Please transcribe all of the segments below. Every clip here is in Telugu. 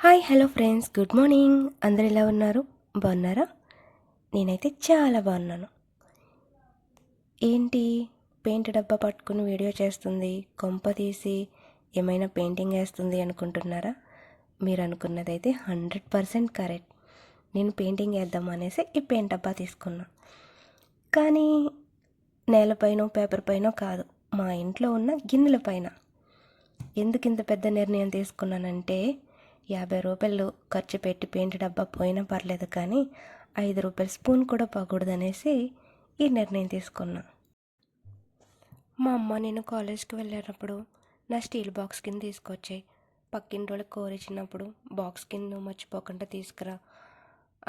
Hi hello friends, good morning. అందరు ఎలా ఉన్నారు? బాగున్నారా? నేనైతే చాలా బాగున్నాను. ఏంటి పెయింట్ డబ్బా పట్టుకుని వీడియో చేస్తుంది, కొంప తీసి ఏమైనా పెయింటింగ్ వేస్తుంది అనుకుంటున్నారా? మీరు అనుకున్నదైతే 100% కరెక్ట్. నేను పెయింటింగ్ వేద్దాం అనేసి ఈ పెయింట్ డబ్బా తీసుకున్నా. కానీ నేలపైన పేపర్ పైన కాదు, మా ఇంట్లో ఉన్న గిన్నెల పైన. ఎందుకు ఇంత పెద్ద నిర్ణయం తీసుకున్నానంటే, 50 రూపాయలు ఖర్చు పెట్టి పెయింట్ డబ్బా పోయినా పర్లేదు, కానీ 5 రూపాయల స్పూన్ కూడా పోకూడదనేసి ఈ నిర్ణయం తీసుకున్నా. మా అమ్మ నేను కాలేజ్కి వెళ్ళేటప్పుడు నా స్టీల్ బాక్స్ కింద తీసుకొచ్చాయి. పక్కింటి వాళ్ళకి కోరిచ్చినప్పుడు బాక్స్ కింద మర్చిపోకుండా తీసుకురా,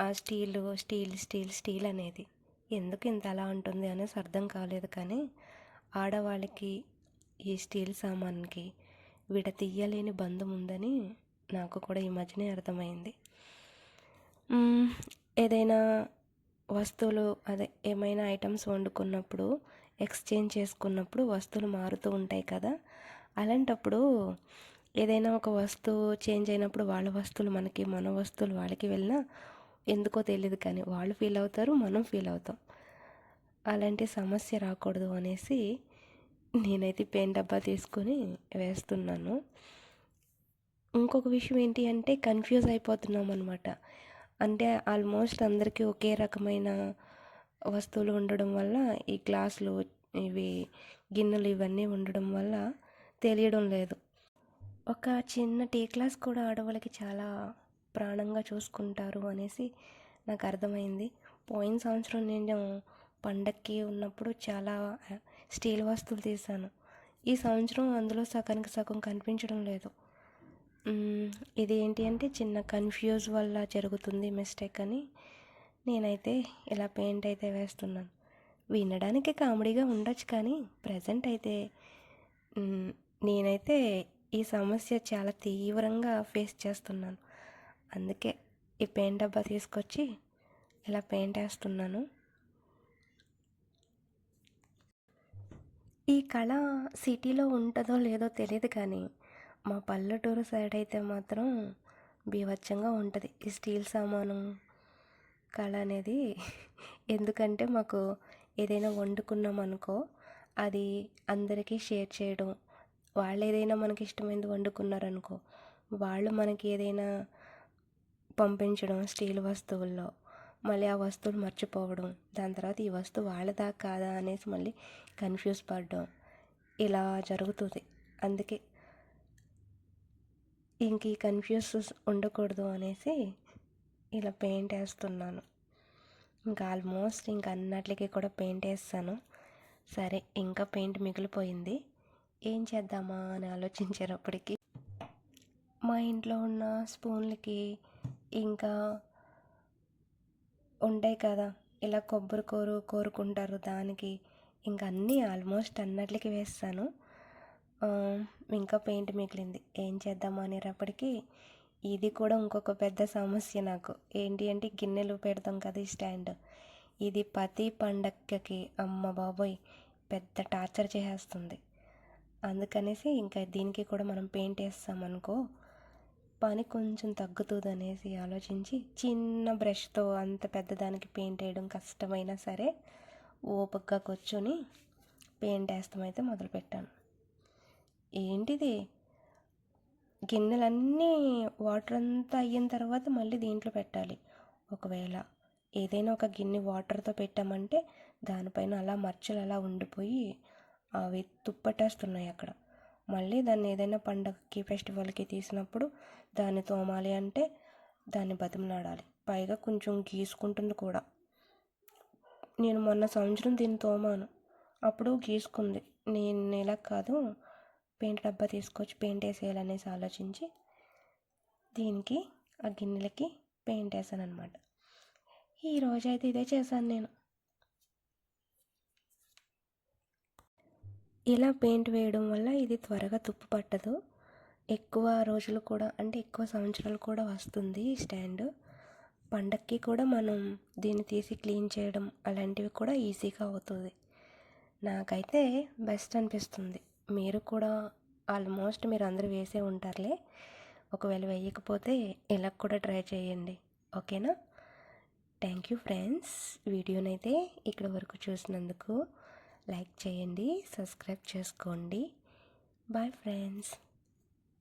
ఆ స్టీల్ అనేది ఎందుకు ఇంత అలా ఉంటుంది అనేసి అర్థం కాలేదు. కానీ ఆడవాళ్ళకి ఈ స్టీల్ సామాన్కి విడతీయలేని బంధం ఉందని నాకు కూడా ఈ మధ్యనే అర్థమైంది. ఏదైనా వస్తువులు ఏమైనా ఐటమ్స్ వండుకున్నప్పుడు ఎక్స్చేంజ్ చేసుకున్నప్పుడు వస్తువులు మారుతూ ఉంటాయి కదా. అలాంటప్పుడు ఏదైనా ఒక వస్తువు చేంజ్ అయినప్పుడు వాళ్ళ వస్తువులు మనకి, మన వస్తువులు వాళ్ళకి వెళ్ళినా ఎందుకో తెలియదు కానీ వాళ్ళు ఫీల్ అవుతారు, మనం ఫీల్ అవుతాం. అలాంటి సమస్య రాకూడదు అనేసి నేనైతే పెయింట్ డబ్బా తీసుకొని వేస్తున్నాను. ఇంకొక విషయం ఏంటి అంటే, కన్ఫ్యూజ్ అయిపోతున్నాం అనమాట. అంటే ఆల్మోస్ట్ అందరికీ ఒకే రకమైన వస్తువులు ఉండడం వల్ల, ఈ గ్లాసులు, ఇవి గిన్నెలు ఇవన్నీ ఉండడం వల్ల తెలియడం లేదు. ఒక చిన్న టీ గ్లాస్ కూడా ఆడవాళ్ళకి చాలా ప్రాణంగా చూసుకుంటారు అనేసి నాకు అర్థమైంది. పోయిన సంవత్సరం నేను పండక్కి ఉన్నప్పుడు చాలా స్టీల్ వస్తువులు తీశాను. ఈ సంవత్సరం అందులో సగానికి సగం కనిపించడం లేదు. ఇది ఏంటి అంటే చిన్న కన్ఫ్యూజ్ వల్ల జరుగుతుంది మిస్టేక్ అని నేనైతే ఇలా పెయింట్ అయితే వేస్తున్నాను. వినడానికి కామెడీగా ఉండొచ్చు, కానీ ప్రజెంట్ అయితే నేనైతే ఈ సమస్య చాలా తీవ్రంగా ఫేస్ చేస్తున్నాను. అందుకే ఈ పెయింట్ డబ్బా తీసుకొచ్చి ఇలా పెయింట్ వేస్తున్నాను. ఈ కళ సిటీలో ఉంటుందో లేదో తెలియదు, కానీ మా పల్లెటూరు సైడ్ అయితే మాత్రం బీభత్సంగా ఉంటుంది ఈ స్టీల్ సామాను కళ అనేది. ఎందుకంటే మాకు ఏదైనా వండుకున్నాం అనుకో, అది అందరికీ షేర్ చేయడం, వాళ్ళు ఏదైనా మనకి ఇష్టమైనది వండుకున్నారనుకో, వాళ్ళు మనకి ఏదైనా పంపించడం స్టీల్ వస్తువుల్లో, మళ్ళీ ఆ వస్తువులు మర్చిపోవడం, దాని తర్వాత ఈ వస్తువు వాళ్ళదా కాదా అనేసి మళ్ళీ కన్ఫ్యూజ్ పడడం, ఇలా జరుగుతుంది. అందుకే ఇంక ఈ కన్ఫ్యూజెస్ ఉండకూడదు అనేసి ఇలా పెయింట్ వేస్తున్నాను. ఇంకా ఆల్మోస్ట్ ఇంకా అన్నిటికీ కూడా పెయింట్ వేస్తాను. సరే, ఇంకా పెయింట్ మిగిలిపోయింది, ఏం చేద్దామా అని ఆలోచించేటప్పటికి మా ఇంట్లో ఉన్న స్పూన్లకి ఇంకా ఉంటాయి కదా, ఇలా కొబ్బరి కోరుకుంటారు దానికి, ఇంకా అన్నీ ఆల్మోస్ట్ అన్నిటికీ వేస్తాను. ఇంకా పెయింట్ మిగిలింది, ఏం చేద్దాము అనేటప్పటికి ఇది కూడా ఇంకొక పెద్ద సమస్య నాకు. ఏంటి అంటే, గిన్నెలు పెడతాం కదా ఈ స్టాండ్, ఇది ప్రతి పండక్కకి అమ్మ బాబోయ్ పెద్ద టార్చర్ చేసేస్తుంది. అందుకనేసి ఇంకా దీనికి కూడా మనం పెయింట్ వేస్తామనుకో పని కొంచెం తగ్గుతుంది అనేసి ఆలోచించి చిన్న బ్రష్తో అంత పెద్దదానికి పెయింట్ వేయడం కష్టమైనా సరే ఓపికగా కూర్చొని పెయింట్ వేస్తామైతే మొదలుపెట్టాను. ఏంటిది, గిన్నెలన్నీ వాటర్ అంతా అయిన తర్వాత మళ్ళీ దీంట్లో పెట్టాలి. ఒకవేళ ఏదైనా ఒక గిన్నె వాటర్తో పెట్టామంటే దానిపైన అలా మచ్చలు అలా ఉండిపోయి అవి తుప్పటేస్తున్నాయి అక్కడ. మళ్ళీ దాన్ని ఏదైనా పండగకి ఫెస్టివల్కి తీసినప్పుడు దాన్ని తోమాలి అంటే దాన్ని బతిమలాడాలి, పైగా కొంచెం గీసుకుంటుంది కూడా. నేను మొన్న సంవత్సరం దీన్ని తోమాను, అప్పుడు గీసుకుంది. నేను ఇలా కాదు, పెయింట్ డబ్బా తీసుకొచ్చి పెయింట్ వేసేయాలనేసి ఆలోచించి దీనికి ఆ గిన్నెలకి పెయింట్ వేసాను అనమాట. ఈరోజు అయితే ఇదే చేశాను నేను. ఇలా పెయింట్ వేయడం వల్ల ఇది త్వరగా తుప్పు పట్టదు, ఎక్కువ రోజులు కూడా, అంటే ఎక్కువ సంవత్సరాలు కూడా వస్తుంది ఈ స్టాండ్. పండక్కి కూడా మనం దీన్ని తీసి క్లీన్ చేయడం అలాంటివి కూడా ఈజీగా అవుతుంది. నాకైతే బెస్ట్ అనిపిస్తుంది. మీరు కూడా ఆల్మోస్ట్ మీరు అందరూ వేసే ఉంటారులే. ఒకవేళ వేయకపోతే ఇలా కూడా ట్రై చేయండి. ఓకేనా? Thank you friends. వీడియోనైతే ఇక్కడ వరకు చూసినందుకు లైక్ చేయండి, సబ్స్క్రైబ్ చేసుకోండి. Bye friends.